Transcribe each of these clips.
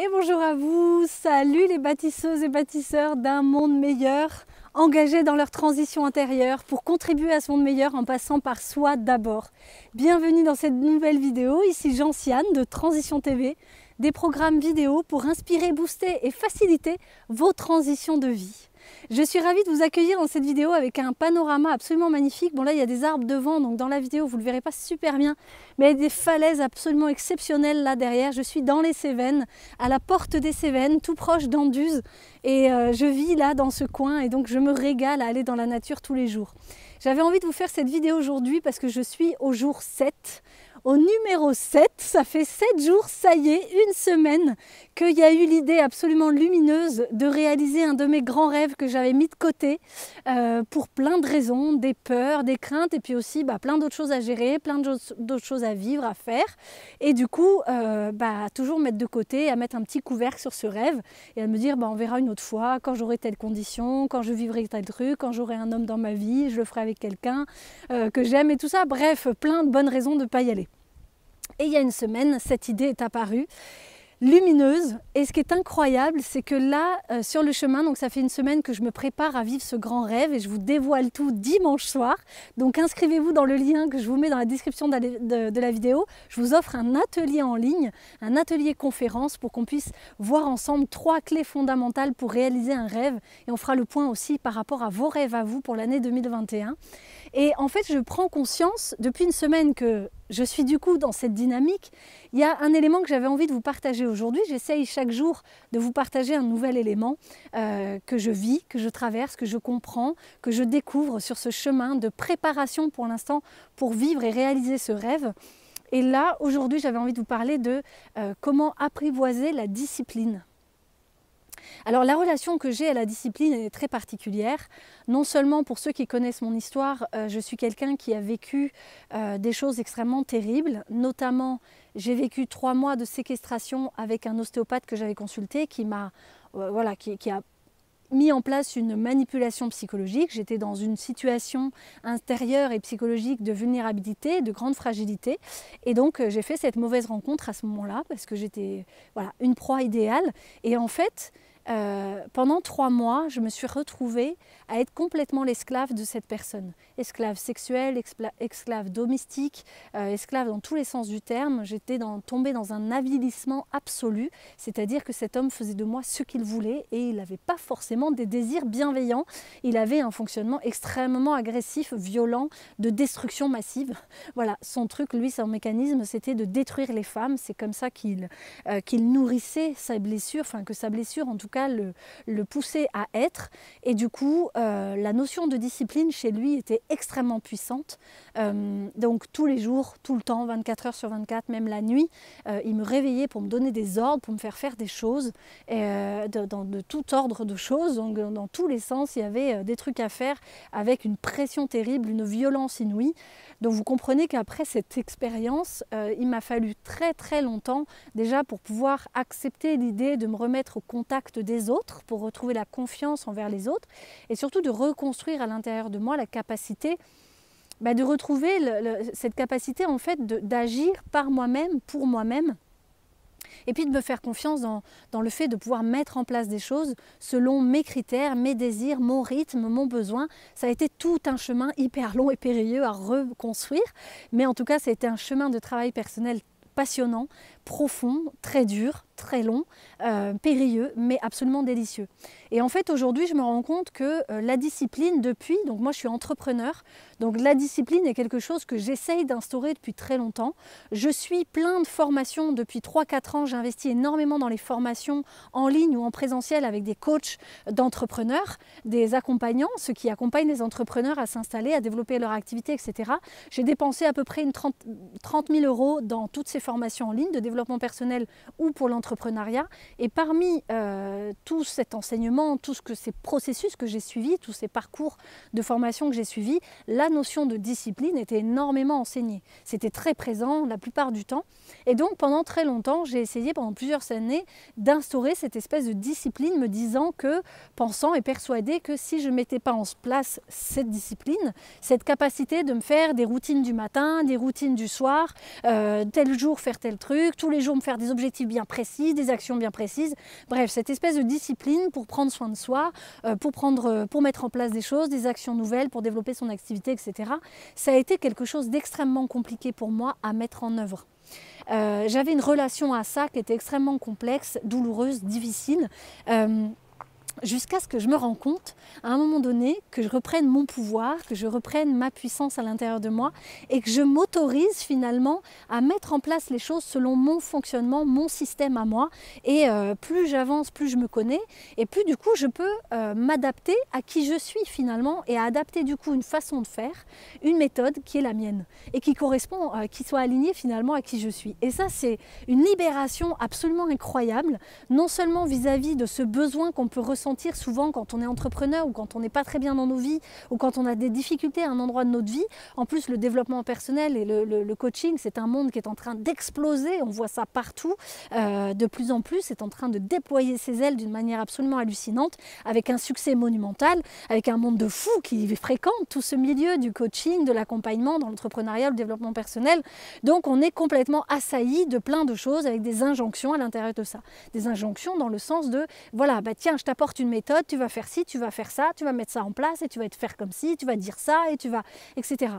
Et bonjour à vous, salut les bâtisseuses et bâtisseurs d'un monde meilleur, engagés dans leur transition intérieure pour contribuer à ce monde meilleur en passant par soi d'abord. Bienvenue dans cette nouvelle vidéo, ici Gentiane de Transition TV, des programmes vidéo pour inspirer, booster et faciliter vos transitions de vie. Je suis ravie de vous accueillir dans cette vidéo avec un panorama absolument magnifique. Bon là il y a des arbres devant, donc dans la vidéo vous ne le verrez pas super bien, mais il y a des falaises absolument exceptionnelles là derrière. Je suis dans les Cévennes, à la porte des Cévennes, tout proche d'Anduze, et je vis là dans ce coin et donc je me régale à aller dans la nature tous les jours. J'avais envie de vous faire cette vidéo aujourd'hui parce que je suis au jour 7. Au numéro 7, ça fait 7 jours, ça y est, une semaine, qu'il y a eu l'idée absolument lumineuse de réaliser un de mes grands rêves que j'avais mis de côté pour plein de raisons, des peurs, des craintes et puis aussi plein d'autres choses à gérer, plein d'autres choses à vivre, à faire. Et du coup, toujours mettre de côté, à mettre un petit couvercle sur ce rêve et à me dire on verra une autre fois, quand j'aurai telle condition, quand je vivrai tel truc, quand j'aurai un homme dans ma vie, je le ferai avec quelqu'un que j'aime et tout ça. Bref, plein de bonnes raisons de ne pas y aller. Et il y a une semaine, cette idée est apparue, lumineuse. Et ce qui est incroyable, c'est que là, sur le chemin, donc ça fait une semaine que je me prépare à vivre ce grand rêve et je vous dévoile tout dimanche soir. Donc inscrivez-vous dans le lien que je vous mets dans la description de la vidéo. Je vous offre un atelier en ligne, un atelier conférence pour qu'on puisse voir ensemble 3 clés fondamentales pour réaliser un rêve. Et on fera le point aussi par rapport à vos rêves à vous pour l'année 2021. Et en fait, je prends conscience depuis une semaine que je suis du coup dans cette dynamique. Il y a un élément que j'avais envie de vous partager aujourd'hui. J'essaye chaque jour de vous partager un nouvel élément que je vis, que je traverse, que je comprends, que je découvre sur ce chemin de préparation pour l'instant pour vivre et réaliser ce rêve. Et là, aujourd'hui, j'avais envie de vous parler de comment apprivoiser la discipline. Alors la relation que j'ai à la discipline est très particulière, non seulement pour ceux qui connaissent mon histoire, je suis quelqu'un qui a vécu des choses extrêmement terribles, notamment j'ai vécu 3 mois de séquestration avec un ostéopathe que j'avais consulté qui m'a qui a mis en place une manipulation psychologique. J'étais dans une situation intérieure et psychologique de vulnérabilité, de grande fragilité. Et donc j'ai fait cette mauvaise rencontre à ce moment-là parce que j'étais une proie idéale. Et en fait, pendant 3 mois, je me suis retrouvée à être complètement l'esclave de cette personne. Esclave sexuelle, esclave domestique, esclave dans tous les sens du terme. J'étais tombée dans un avilissement absolu, c'est-à-dire que cet homme faisait de moi ce qu'il voulait et il n'avait pas forcément des désirs bienveillants. Il avait un fonctionnement extrêmement agressif, violent, de destruction massive. Voilà, son truc, lui, son mécanisme, c'était de détruire les femmes. C'est comme ça qu'il nourrissait sa blessure, enfin que sa blessure en tout cas le poussait à être. Et du coup, la notion de discipline chez lui était extrêmement puissante. Donc tous les jours, tout le temps, 24 heures sur 24, même la nuit, il me réveillait pour me donner des ordres, pour me faire des choses, de tout ordre de choses. Donc dans tous les sens, il y avait des trucs à faire avec une pression terrible, une violence inouïe. Donc vous comprenez qu'après cette expérience, il m'a fallu très très longtemps déjà pour pouvoir accepter l'idée de me remettre au contact des autres, pour retrouver la confiance envers les autres et surtout de reconstruire à l'intérieur de moi la capacité de retrouver cette capacité en fait d'agir par moi-même, pour moi-même. Et puis de me faire confiance dans le fait de pouvoir mettre en place des choses selon mes critères, mes désirs, mon rythme, mon besoin. Ça a été tout un chemin hyper long et périlleux à reconstruire. Mais en tout cas, ça a été un chemin de travail personnel passionnant, profond, très dur, très long, périlleux, mais absolument délicieux. Et en fait, aujourd'hui, je me rends compte que la discipline donc moi je suis entrepreneur, donc la discipline est quelque chose que j'essaye d'instaurer depuis très longtemps. Je suis plein de formations depuis 3-4 ans, j'investis énormément dans les formations en ligne ou en présentiel avec des coachs d'entrepreneurs, des accompagnants, ceux qui accompagnent les entrepreneurs à s'installer, à développer leur activité, etc. J'ai dépensé à peu près 30 000 € dans toutes ces formations en ligne de développement personnel ou pour l'entrepreneuriat. Et parmi tout cet enseignement, ces processus que j'ai suivis, tous ces parcours de formation que j'ai suivis, la notion de discipline était énormément enseignée. C'était très présent la plupart du temps. Et donc pendant très longtemps, j'ai essayé pendant plusieurs années d'instaurer cette espèce de discipline, me disant que, pensant et persuadée que si je ne mettais pas en place cette discipline, cette capacité de me faire des routines du matin, des routines du soir, tel jour faire tel truc, tous les jours me faire des objectifs bien précis, des actions bien précises. Bref, cette espèce de discipline pour prendre soin de soi, pour mettre en place des choses, des actions nouvelles, pour développer son activité, etc. Ça a été quelque chose d'extrêmement compliqué pour moi à mettre en œuvre. J'avais une relation à ça qui était extrêmement complexe, douloureuse, difficile. Jusqu'à ce que je me rende compte, à un moment donné, que je reprenne mon pouvoir, que je reprenne ma puissance à l'intérieur de moi et que je m'autorise finalement à mettre en place les choses selon mon fonctionnement, mon système à moi. Et plus j'avance, plus je me connais et plus du coup je peux m'adapter à qui je suis finalement et à adapter du coup une façon de faire, une méthode qui est la mienne et qui correspond, qui soit alignée finalement à qui je suis. Et ça, c'est une libération absolument incroyable, non seulement vis-à-vis de ce besoin qu'on peut ressentir souvent quand on est entrepreneur ou quand on n'est pas très bien dans nos vies ou quand on a des difficultés à un endroit de notre vie. En plus, le développement personnel et le coaching, c'est un monde qui est en train d'exploser. On voit ça partout. De plus en plus, c'est en train de déployer ses ailes d'une manière absolument hallucinante, avec un succès monumental, avec un monde de fous qui fréquente tout ce milieu du coaching, de l'accompagnement dans l'entrepreneuriat, le développement personnel. Donc, on est complètement assailli de plein de choses avec des injonctions à l'intérieur de ça. Des injonctions dans le sens de, voilà, bah tiens, je t'apporte une méthode, tu vas faire ci, tu vas faire ça, tu vas mettre ça en place et tu vas te faire comme ci, tu vas dire ça et tu vas, etc.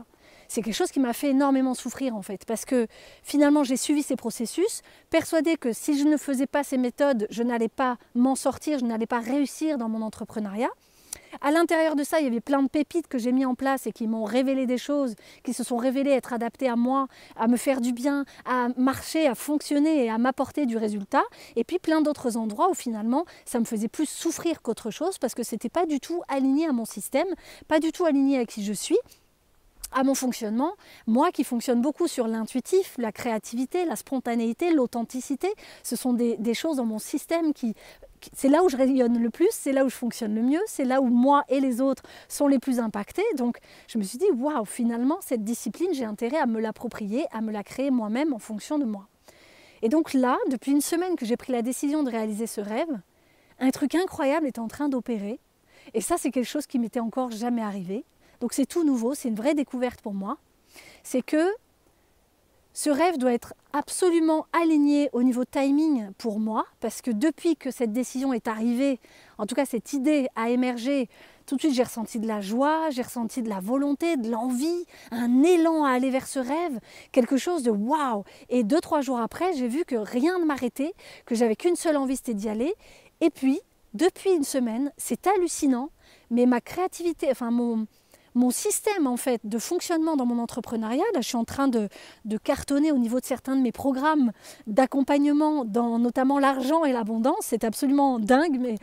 C'est quelque chose qui m'a fait énormément souffrir en fait, parce que finalement j'ai suivi ces processus, persuadée que si je ne faisais pas ces méthodes, je n'allais pas m'en sortir, je n'allais pas réussir dans mon entrepreneuriat. À l'intérieur de ça, il y avait plein de pépites que j'ai mis en place et qui m'ont révélé des choses, qui se sont révélées être adaptées à moi, à me faire du bien, à marcher, à fonctionner et à m'apporter du résultat. Et puis plein d'autres endroits où finalement, ça me faisait plus souffrir qu'autre chose parce que c'était pas du tout aligné à mon système, pas du tout aligné à qui je suis, à mon fonctionnement, moi qui fonctionne beaucoup sur l'intuitif, la créativité, la spontanéité, l'authenticité. Ce sont des choses dans mon système c'est là où je rayonne le plus, c'est là où je fonctionne le mieux, c'est là où moi et les autres sont les plus impactés. Donc je me suis dit, waouh, finalement, cette discipline, j'ai intérêt à me l'approprier, à me la créer moi-même en fonction de moi. Et donc là, depuis une semaine que j'ai pris la décision de réaliser ce rêve, un truc incroyable est en train d'opérer. Et ça, c'est quelque chose qui m'était encore jamais arrivé. Donc c'est tout nouveau, c'est une vraie découverte pour moi. C'est que ce rêve doit être absolument aligné au niveau timing pour moi, parce que depuis que cette décision est arrivée, en tout cas cette idée a émergé, tout de suite j'ai ressenti de la joie, j'ai ressenti de la volonté, de l'envie, un élan à aller vers ce rêve, quelque chose de waouh. Et 2-3 jours après, j'ai vu que rien ne m'arrêtait, que j'avais qu'une seule envie, c'était d'y aller. Et puis, depuis une semaine, c'est hallucinant, mais ma créativité, enfin mon système en fait de fonctionnement dans mon entrepreneuriat, là je suis en train de cartonner au niveau de certains de mes programmes d'accompagnement dans notamment l'argent et l'abondance, c'est absolument dingue, mais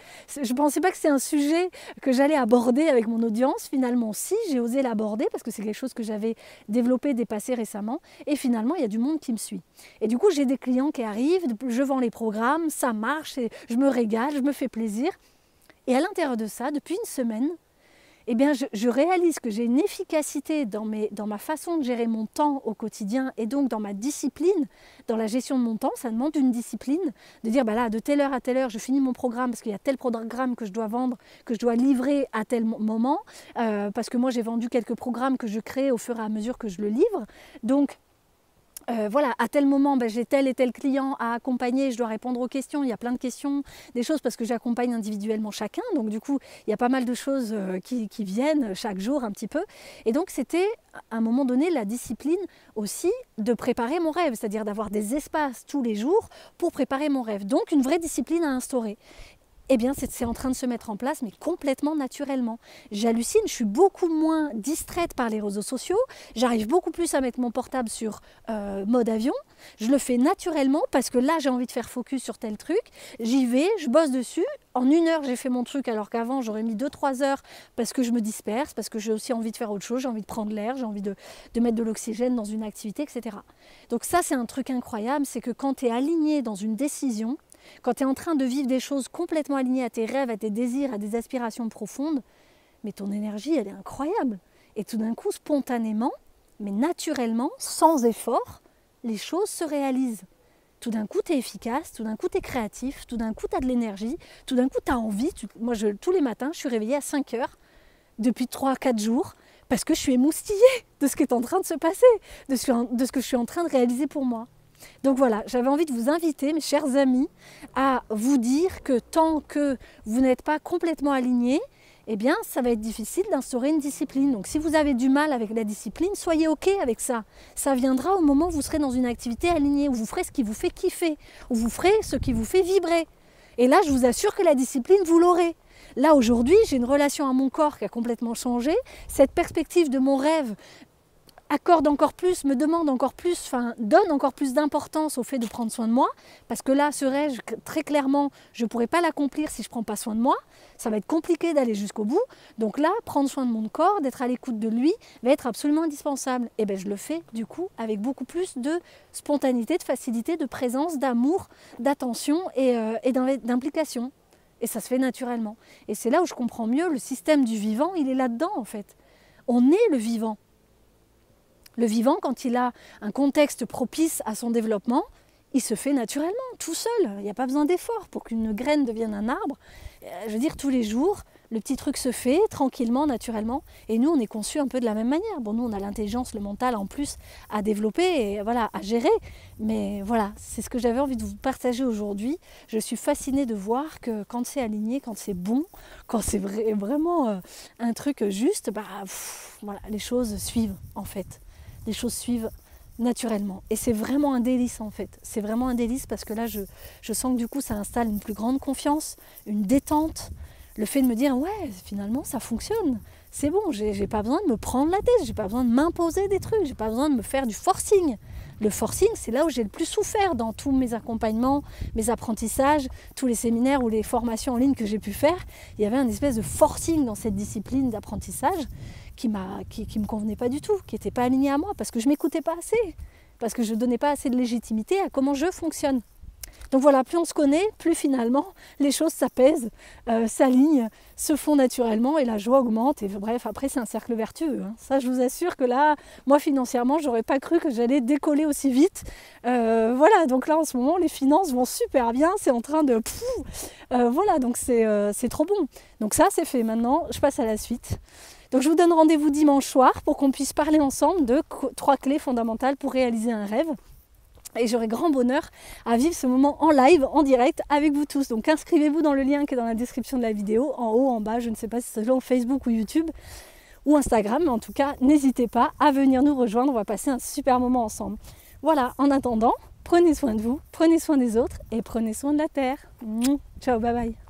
je ne pensais pas que c'est un sujet que j'allais aborder avec mon audience. Finalement si, j'ai osé l'aborder parce que c'est quelque chose que j'avais développé, dépassé récemment, et finalement il y a du monde qui me suit. Et du coup j'ai des clients qui arrivent, je vends les programmes, ça marche, et je me régale, je me fais plaisir. Et à l'intérieur de ça, depuis une semaine, eh bien, je réalise que j'ai une efficacité dans ma façon de gérer mon temps au quotidien et donc dans ma discipline, dans la gestion de mon temps. Ça demande une discipline, de dire, bah là, de telle heure à telle heure, je finis mon programme parce qu'il y a tel programme que je dois vendre, que je dois livrer à tel moment, parce que moi, j'ai vendu quelques programmes que je crée au fur et à mesure que je le livre. Donc, voilà, à tel moment, j'ai tel et tel client à accompagner, je dois répondre aux questions, il y a plein de questions, des choses parce que j'accompagne individuellement chacun, donc du coup, il y a pas mal de choses qui viennent chaque jour un petit peu. Et donc, c'était à un moment donné la discipline aussi de préparer mon rêve, c'est-à-dire d'avoir des espaces tous les jours pour préparer mon rêve. Donc, une vraie discipline à instaurer. Eh bien, c'est en train de se mettre en place, mais complètement naturellement. J'hallucine, je suis beaucoup moins distraite par les réseaux sociaux, j'arrive beaucoup plus à mettre mon portable sur mode avion, je le fais naturellement parce que là, j'ai envie de faire focus sur tel truc, j'y vais, je bosse dessus, en 1 heure, j'ai fait mon truc alors qu'avant, j'aurais mis 2-3 heures parce que je me disperse, parce que j'ai aussi envie de faire autre chose, j'ai envie de prendre l'air, j'ai envie de mettre de l'oxygène dans une activité, etc. Donc ça, c'est un truc incroyable, c'est que quand tu es aligné dans une décision, quand tu es en train de vivre des choses complètement alignées à tes rêves, à tes désirs, à des aspirations profondes, mais ton énergie, elle est incroyable. Et tout d'un coup, spontanément, mais naturellement, sans effort, les choses se réalisent. Tout d'un coup, tu es efficace, tout d'un coup, tu es créatif, tout d'un coup, tu as de l'énergie, tout d'un coup, tu as envie. Moi, tous les matins, je suis réveillée à 5 heures depuis 3-4 jours parce que je suis émoustillée de ce qui est en train de se passer, de ce que je suis en train de réaliser pour moi. Donc voilà, j'avais envie de vous inviter, mes chers amis, à vous dire que tant que vous n'êtes pas complètement alignés, eh bien, ça va être difficile d'instaurer une discipline. Donc si vous avez du mal avec la discipline, soyez OK avec ça. Ça viendra au moment où vous serez dans une activité alignée, où vous ferez ce qui vous fait kiffer, où vous ferez ce qui vous fait vibrer. Et là, je vous assure que la discipline, vous l'aurez. Là, aujourd'hui, j'ai une relation à mon corps qui a complètement changé. Cette perspective de mon rêve accorde encore plus, me demande encore plus, enfin donne encore plus d'importance au fait de prendre soin de moi, parce que là, ce rêve, très clairement, je ne pourrai pas l'accomplir si je ne prends pas soin de moi, ça va être compliqué d'aller jusqu'au bout, donc là, prendre soin de mon corps, d'être à l'écoute de lui, va être absolument indispensable, et bien je le fais du coup avec beaucoup plus de spontanéité, de facilité, de présence, d'amour, d'attention et d'implication, et ça se fait naturellement, et c'est là où je comprends mieux le système du vivant, il est là-dedans en fait, on est le vivant. Le vivant, quand il a un contexte propice à son développement, il se fait naturellement, tout seul. Il n'y a pas besoin d'effort pour qu'une graine devienne un arbre. Je veux dire, tous les jours, le petit truc se fait tranquillement, naturellement. Et nous, on est conçus un peu de la même manière. Bon, nous, on a l'intelligence, le mental en plus à développer et voilà, à gérer. Mais voilà, c'est ce que j'avais envie de vous partager aujourd'hui. Je suis fascinée de voir que quand c'est aligné, quand c'est bon, quand c'est vraiment un truc juste, voilà, les choses suivent en fait. Les choses suivent naturellement. Et c'est vraiment un délice en fait. C'est vraiment un délice parce que là, je sens que du coup, ça installe une plus grande confiance, une détente. Le fait de me dire, ouais, finalement, ça fonctionne. C'est bon, j'ai pas besoin de me prendre la tête, j'ai pas besoin de m'imposer des trucs, j'ai pas besoin de me faire du forcing. Le forcing, c'est là où j'ai le plus souffert dans tous mes accompagnements, mes apprentissages, tous les séminaires ou les formations en ligne que j'ai pu faire. Il y avait un espèce de forcing dans cette discipline d'apprentissage qui me convenait pas du tout, qui n'était pas aligné à moi, parce que je m'écoutais pas assez, parce que je donnais pas assez de légitimité à comment je fonctionne. Donc voilà, plus on se connaît, plus finalement les choses s'apaisent, s'alignent, se font naturellement et la joie augmente. Et bref, après c'est un cercle vertueux. Hein. Ça, je vous assure que là, moi financièrement, j'aurais pas cru que j'allais décoller aussi vite. Voilà, donc là en ce moment, les finances vont super bien. C'est en train de... voilà, donc c'est trop bon. Donc ça, c'est fait. Maintenant, je passe à la suite. Donc je vous donne rendez-vous dimanche soir pour qu'on puisse parler ensemble de 3 clés fondamentales pour réaliser un rêve. Et j'aurai grand bonheur à vivre ce moment en live, en direct, avec vous tous. Donc inscrivez-vous dans le lien qui est dans la description de la vidéo, en haut, en bas, je ne sais pas si c'est selon Facebook ou YouTube ou Instagram, mais en tout cas, n'hésitez pas à venir nous rejoindre, on va passer un super moment ensemble. Voilà, en attendant, prenez soin de vous, prenez soin des autres et prenez soin de la Terre. Ciao, bye bye.